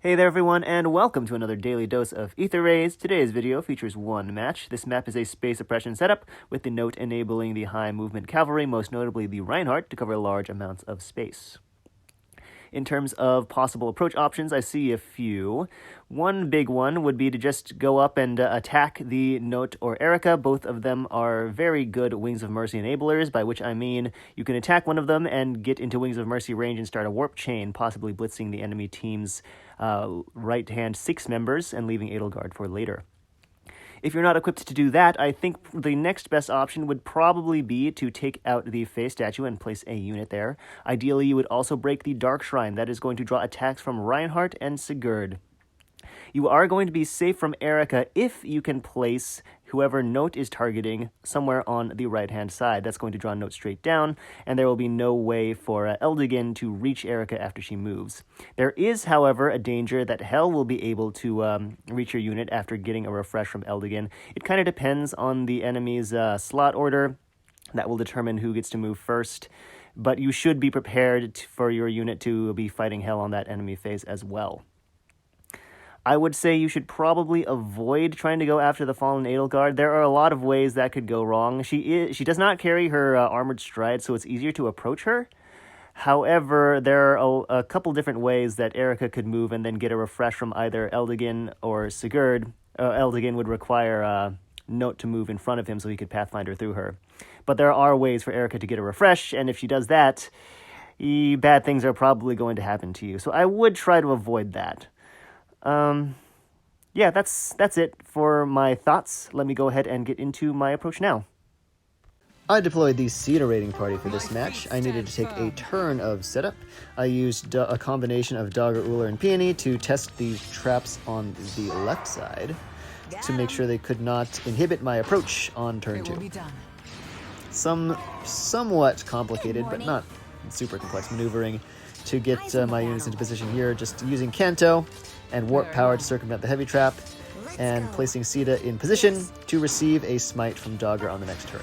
Hey there everyone, and welcome to another daily dose of Aether Raids. Today's video features one match. This map is a space oppression setup, with the note enabling the high movement cavalry, most notably the Reinhardt, to cover large amounts of space. In terms of possible approach options, I see a few. One big one would be to just go up and attack the Note or Erica. Both of them are very good Wings of Mercy enablers, by which I mean you can attack one of them and get into Wings of Mercy range and start a warp chain, possibly blitzing the enemy team's right-hand 6 members and leaving Edelgard for later. If you're not equipped to do that, I think the next best option would probably be to take out the Fae statue and place a unit there. Ideally, you would also break the Dark Shrine. That is going to draw attacks from Reinhardt and Sigurd. You are going to be safe from Erica if you can place whoever Note is targeting somewhere on the right-hand side. That's going to draw Note straight down, and there will be no way for Eldigan to reach Erica after she moves. There is, however, a danger that Hel will be able to reach your unit after getting a refresh from Eldigan. It kind of depends on the enemy's slot order. That will determine who gets to move first, but you should be prepared for your unit to be fighting Hel on that enemy phase as well. I would say you should probably avoid trying to go after the fallen Edelgard. There are a lot of ways that could go wrong. She does not carry her armored stride, so it's easier to approach her. However, there are a couple different ways that Erica could move and then get a refresh from either Eldigan or Sigurd. Eldigan would require Note to move in front of him so he could Pathfinder through her. But there are ways for Erica to get a refresh, and if she does that, bad things are probably going to happen to you. So I would try to avoid that. Yeah, that's it for my thoughts. Let me go ahead and get into my approach now. I deployed the Caeda raiding party for this match. I needed to take a turn of setup. I used a combination of Dagger, Uller, and Peony to test the traps on the left side to make sure they could not inhibit my approach on turn 2. Somewhat complicated, but not super complex maneuvering to get my units into position here, just using Kanto and Warp Power to circumvent the heavy trap, and placing Caeda in position to receive a smite from Dagger on the next turn.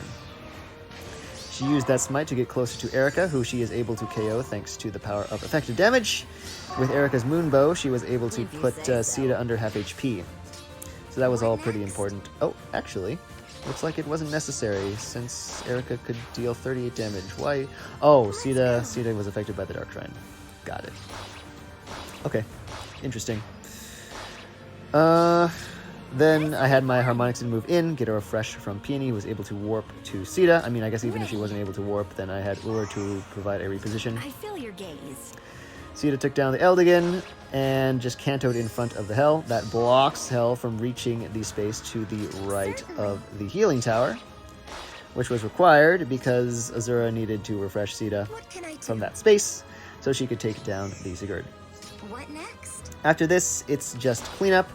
She used that smite to get closer to Erica, who she is able to KO thanks to the power of effective damage. With Erica's Moonbow, she was able to put Caeda under half HP. So that was all pretty important. Oh, actually, looks like it wasn't necessary, since Erica could deal 38 damage. Why? Oh, Caeda was affected by the Dark Shrine. Got it. Okay, interesting. Then I had my Harmonix move in, get a refresh from Peony, who was able to warp to Caeda. I mean, I guess even if she wasn't able to warp, then I had Uller to provide a reposition. I feel your gaze. Caeda took down the Eldigan and just Kantoed in front of the Hel. That blocks Hel from reaching the space to the right of the healing tower, which was required because Azura needed to refresh Caeda from that space so she could take down the Sigurd. What next? After this, it's just cleanup.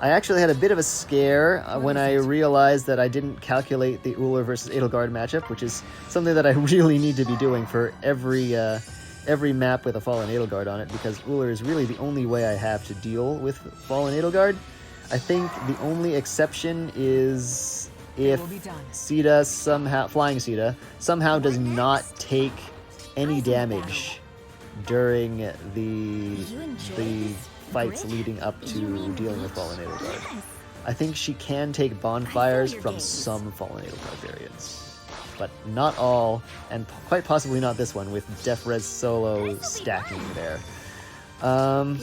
I actually had a bit of a scare when I realized that I didn't calculate the Uller versus Edelgard matchup, which is something that I really need to be doing for every map with a fallen Edelgard on it, because Uller is really the only way I have to deal with fallen Edelgard. I think the only exception is if Caeda flying Caeda somehow does not take any damage during the fights leading up to dealing with fallen Edelgard. I think she can take bonfires from some fallen Edelgard variants, but not all, and quite possibly not this one with Def Res Solo stacking there. I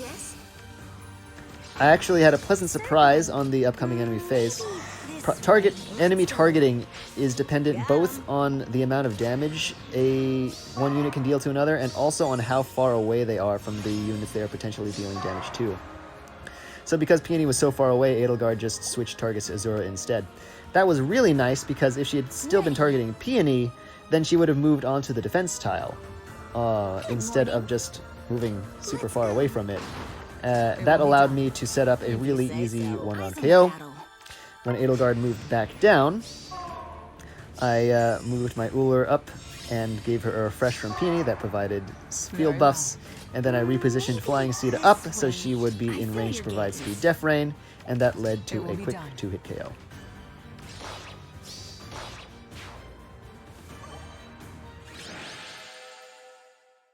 actually had a pleasant surprise on the upcoming enemy phase. Enemy targeting is dependent both on the amount of damage one unit can deal to another, and also on how far away they are from the units they are potentially dealing damage to. So because Peony was so far away, Edelgard just switched targets to Azura instead. That was really nice, because if she had still been targeting Peony, then she would have moved onto the defense tile instead of just moving super far away from it. That allowed me to set up a really easy one-round KO. When Edelgard moved back down, I moved my Uller up and gave her a refresh from Peony that provided field buffs, and then I repositioned Flying Caeda up so she would be in range to provide speed Def Rain, and that led to a quick 2-hit KO.